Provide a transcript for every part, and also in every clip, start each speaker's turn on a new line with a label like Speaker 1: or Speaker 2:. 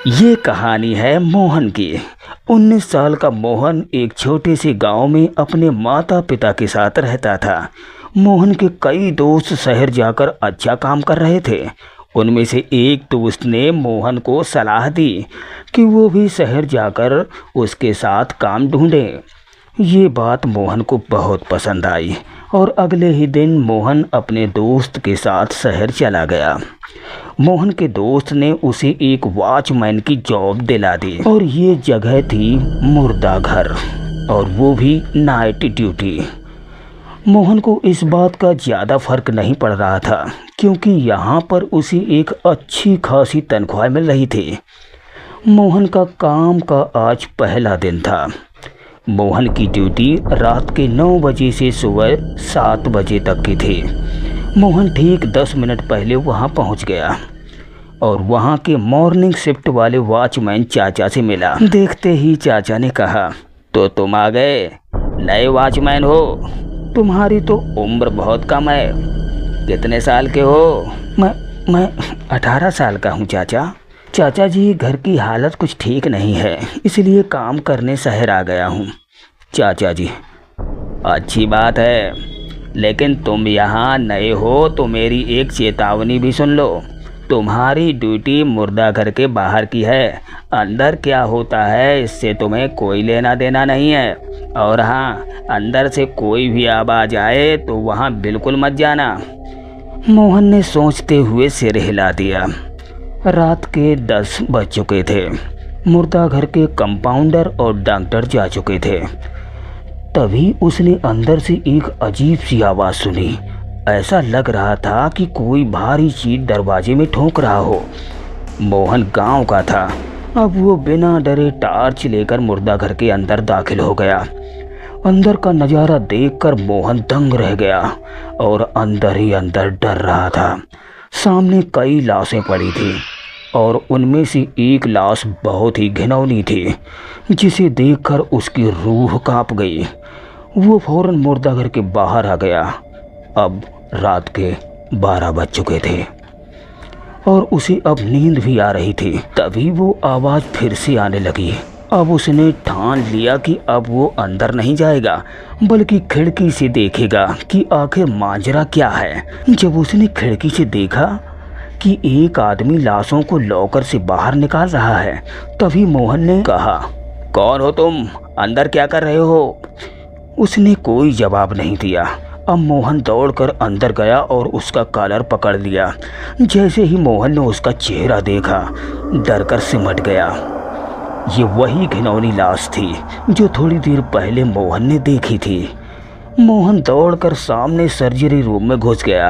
Speaker 1: ये कहानी है मोहन की। 19 साल का मोहन एक छोटे से गांव में अपने माता पिता के साथ रहता था। मोहन के कई दोस्त शहर जाकर अच्छा काम कर रहे थे। उनमें से एक दोस्त ने मोहन को सलाह दी कि वो भी शहर जाकर उसके साथ काम ढूंढे। ये बात मोहन को बहुत पसंद आई और अगले ही दिन मोहन अपने दोस्त के साथ शहर चला गया। मोहन के दोस्त ने उसे एक वॉचमैन की जॉब दिला दी और ये जगह थी मुर्दा घर, और वो भी नाइट ड्यूटी। मोहन को इस बात का ज़्यादा फर्क नहीं पड़ रहा था क्योंकि यहाँ पर उसे एक अच्छी खासी तनख्वाह मिल रही थी। मोहन का काम का आज पहला दिन था। मोहन की ड्यूटी रात के 9 बजे से सुबह 7 बजे तक की थी। मोहन ठीक 10 मिनट पहले वहां पहुंच गया और वहां के मॉर्निंग शिफ्ट वाले वॉचमैन चाचा से मिला। देखते ही चाचा ने कहा, तो तुम आ गए, नए वॉचमैन हो? तुम्हारी तो उम्र बहुत कम है। कितने साल के हो? मैं 18 साल का हूँ चाचा। चाचा जी, घर की हालत कुछ ठीक नहीं है, इसलिए काम करने शहर आ गया हूँ। चाचा जी, अच्छी बात है, लेकिन तुम यहाँ नए हो तो मेरी एक चेतावनी भी सुन लो। तुम्हारी ड्यूटी मुर्दा घर के बाहर की है। अंदर क्या होता है इससे तुम्हें कोई लेना देना नहीं है। और हाँ, अंदर से कोई भी आवाज़ आए तो वहाँ बिल्कुल मत जाना। मोहन ने सोचते हुए सिर हिला दिया। रात के 10 बज चुके थे। मुर्दा घर के कंपाउंडर और डॉक्टर जा चुके थे। तभी उसने अंदर से एक अजीब सी आवाज़ सुनी। ऐसा लग रहा था कि कोई भारी चीज दरवाजे में ठोक रहा हो। मोहन गांव का था। अब वो बिना डरे टार्च लेकर मुर्दा घर के अंदर दाखिल हो गया। अंदर का नज़ारा देखकर मोहन दंग रह गया और अंदर ही अंदर डर रहा था। सामने कई लाशें पड़ी थी और उनमें से एक लाश बहुत ही घिनौनी थी, जिसे देखकर उसकी रूह कांप गई। वो फौरन मुर्दा घर के बाहर आ गया। अब रात के 12 बज चुके थे और उसे अब नींद भी आ रही थी। तभी वो आवाज़ फिर से आने लगी। अब उसने ठान लिया कि अब वो अंदर नहीं जाएगा बल्कि खिड़की से देखेगा कि आखिर माजरा क्या है। जब उसने खिड़की से देखा कि एक आदमी लाशों को लॉकर से बाहर निकाल रहा है, तभी मोहन ने कहा, कौन हो तुम? अंदर क्या कर रहे हो? उसने कोई जवाब नहीं दिया। अब मोहन दौड़कर अंदर गया और उसका कॉलर पकड़ लिया। जैसे ही मोहन ने उसका चेहरा देखा, डरकर सिमट गया। ये वही घिनौनी लाश थी जो थोड़ी देर पहले मोहन ने देखी थी। मोहन दौड़कर सामने सर्जरी रूम में घुस गया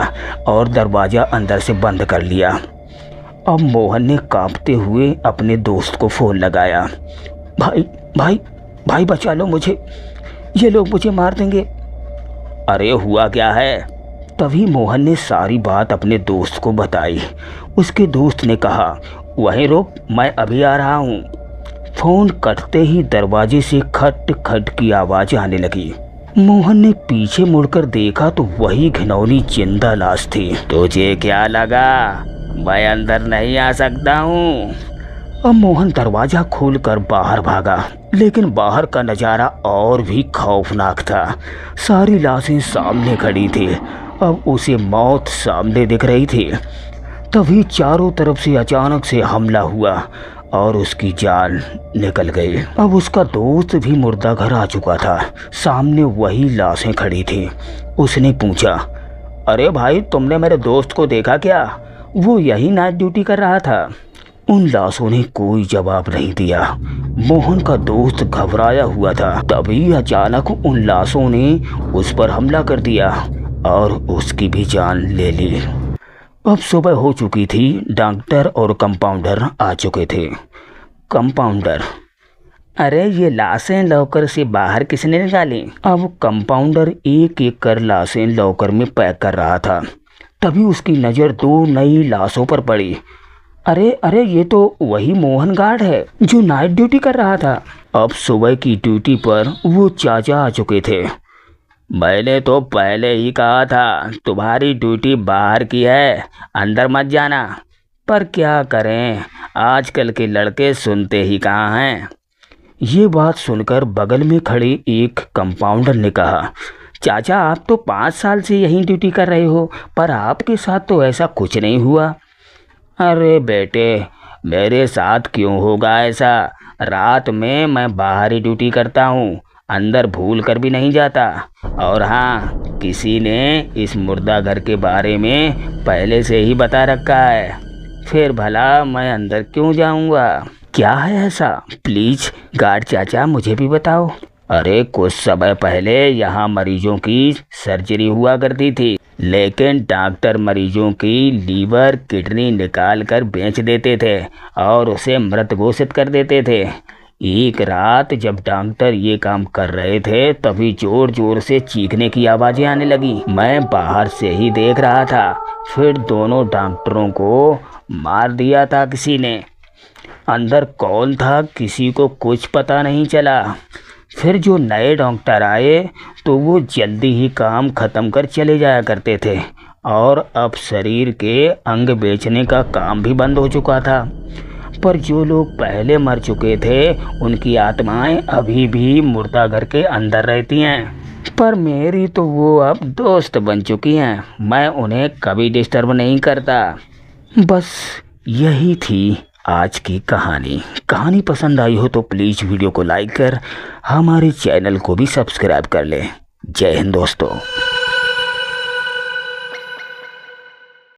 Speaker 1: और दरवाज़ा अंदर से बंद कर लिया। अब मोहन ने कांपते हुए अपने दोस्त को फ़ोन लगाया। भाई भाई भाई, बचा लो मुझे, ये लोग मुझे मार देंगे। अरे हुआ क्या है? तभी मोहन ने सारी बात अपने दोस्त को बताई। उसके दोस्त ने कहा, वहीं रुक, मैं अभी आ रहा हूँ। फ़ोन कटते ही दरवाजे से खट खट की आवाज़ आने लगी। मोहन ने पीछे मुड़कर देखा तो वही घिनौनी जिंदा लाश थी। तुझे क्या लगा मैं अंदर नहीं आ सकता हूँ? अब मोहन दरवाज़ा खोलकर बाहर भागा, लेकिन बाहर का नज़ारा और भी खौफनाक था। सारी लाशें सामने खड़ी थी। अब उसे मौत सामने दिख रही थी। तभी चारों तरफ से अचानक से हमला हुआ और उसकी जान निकल गई। अब उसका दोस्त भी मुर्दा घर आ चुका था। सामने वही लाशें खड़ी थी। उसने पूछा, अरे भाई, तुमने मेरे दोस्त को देखा क्या? वो यही नाइट ड्यूटी कर रहा था। उन लाशों ने कोई जवाब नहीं दिया। मोहन का दोस्त घबराया हुआ था। तभी अचानक उन लाशों ने उस पर हमला कर दिया और उसकी भी जान ले ली। अब सुबह हो चुकी थी। डॉक्टर और कंपाउंडर आ चुके थे। कंपाउंडर, अरे ये लाशें लॉकर से बाहर किसने निकाली? अब कंपाउंडर एक एक कर लाशें लॉकर में पैक कर रहा था। तभी उसकी नज़र 2 नई लाशों पर पड़ी। अरे अरे, ये तो वही मोहन गार्ड है जो नाइट ड्यूटी कर रहा था। अब सुबह की ड्यूटी पर वो चाचा आ चुके थे। मैंने तो पहले ही कहा था तुम्हारी ड्यूटी बाहर की है, अंदर मत जाना। पर क्या करें, आजकल के लड़के सुनते ही कहाँ हैं। ये बात सुनकर बगल में खड़े एक कंपाउंडर ने कहा, चाचा आप तो 5 साल से यहीं ड्यूटी कर रहे हो, पर आपके साथ तो ऐसा कुछ नहीं हुआ। अरे बेटे, मेरे साथ क्यों होगा ऐसा? रात में मैं बाहर ही ड्यूटी करता हूँ, अंदर भूल कर भी नहीं जाता। और हाँ, किसी ने इस मुर्दा घर के बारे में पहले से ही बता रखा है, फिर भला मैं अंदर क्यों जाऊँगा? क्या है ऐसा? प्लीज गार्ड चाचा मुझे भी बताओ। अरे कुछ समय पहले यहाँ मरीजों की सर्जरी हुआ करती थी, लेकिन डॉक्टर मरीजों की लीवर किडनी निकाल कर बेच देते थे और उसे मृत घोषित कर देते थे। एक रात जब डॉक्टर ये काम कर रहे थे तभी जोर जोर से चीखने की आवाज़ें आने लगी। मैं बाहर से ही देख रहा था, फिर दोनों डॉक्टरों को मार दिया था किसी ने। अंदर कौन था किसी को कुछ पता नहीं चला। फिर जो नए डॉक्टर आए तो वो जल्दी ही काम ख़त्म कर चले जाया करते थे और अब शरीर के अंग बेचने का काम भी बंद हो चुका था। पर जो लोग पहले मर चुके थे उनकी आत्माएं अभी भी मुर्दाघर के अंदर रहती हैं, पर मेरी तो वो अब दोस्त बन चुकी हैं। मैं उन्हें कभी डिस्टर्ब नहीं करता। बस यही थी आज की कहानी पसंद आई हो तो प्लीज़ वीडियो को लाइक कर हमारे चैनल को भी सब्सक्राइब कर लें। जय हिंद दोस्तों।